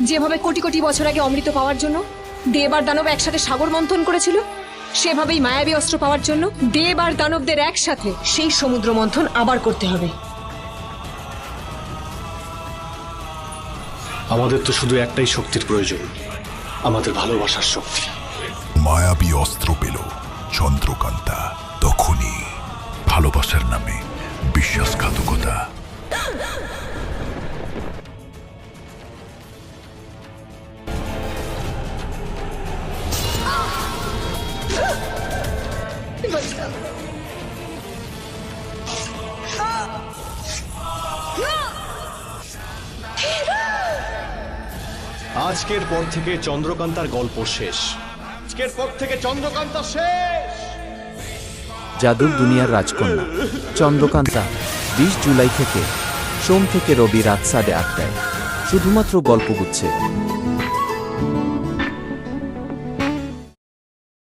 যেভাবে কোটি কোটি বছর আগে অমৃত পাওয়ার জন্য দেব আর দানব একসাথে সাগর মন্থন করেছিল, সেভাবেই মায়াবী অস্ত্র পাওয়ার জন্য দেব আর দানবদের একসাথে সেই সমুদ্র মন্থন আবার করতে হবে। আমাদের তো শুধু একটাই শক্তির প্রয়োজন, আমাদের ভালোবাসার শক্তি। মায়াবী অস্ত্র পেল চন্দ্রকান্তা তখনই। ভালোবাসার নামে বিশ্বাসঘাতকতা। আজকের পর থেকে চন্দ্রকান্তার গল্প শেষ। আজকের পর থেকে চন্দ্রকান্তা শেষ। জাদুর দুনিয়ার রাজকন্যা চন্দ্রকান্তা 20 জুলাই থেকে সোম থেকে রবি রাত 8:30টায় শুধুমাত্র গল্পগুচ্ছে।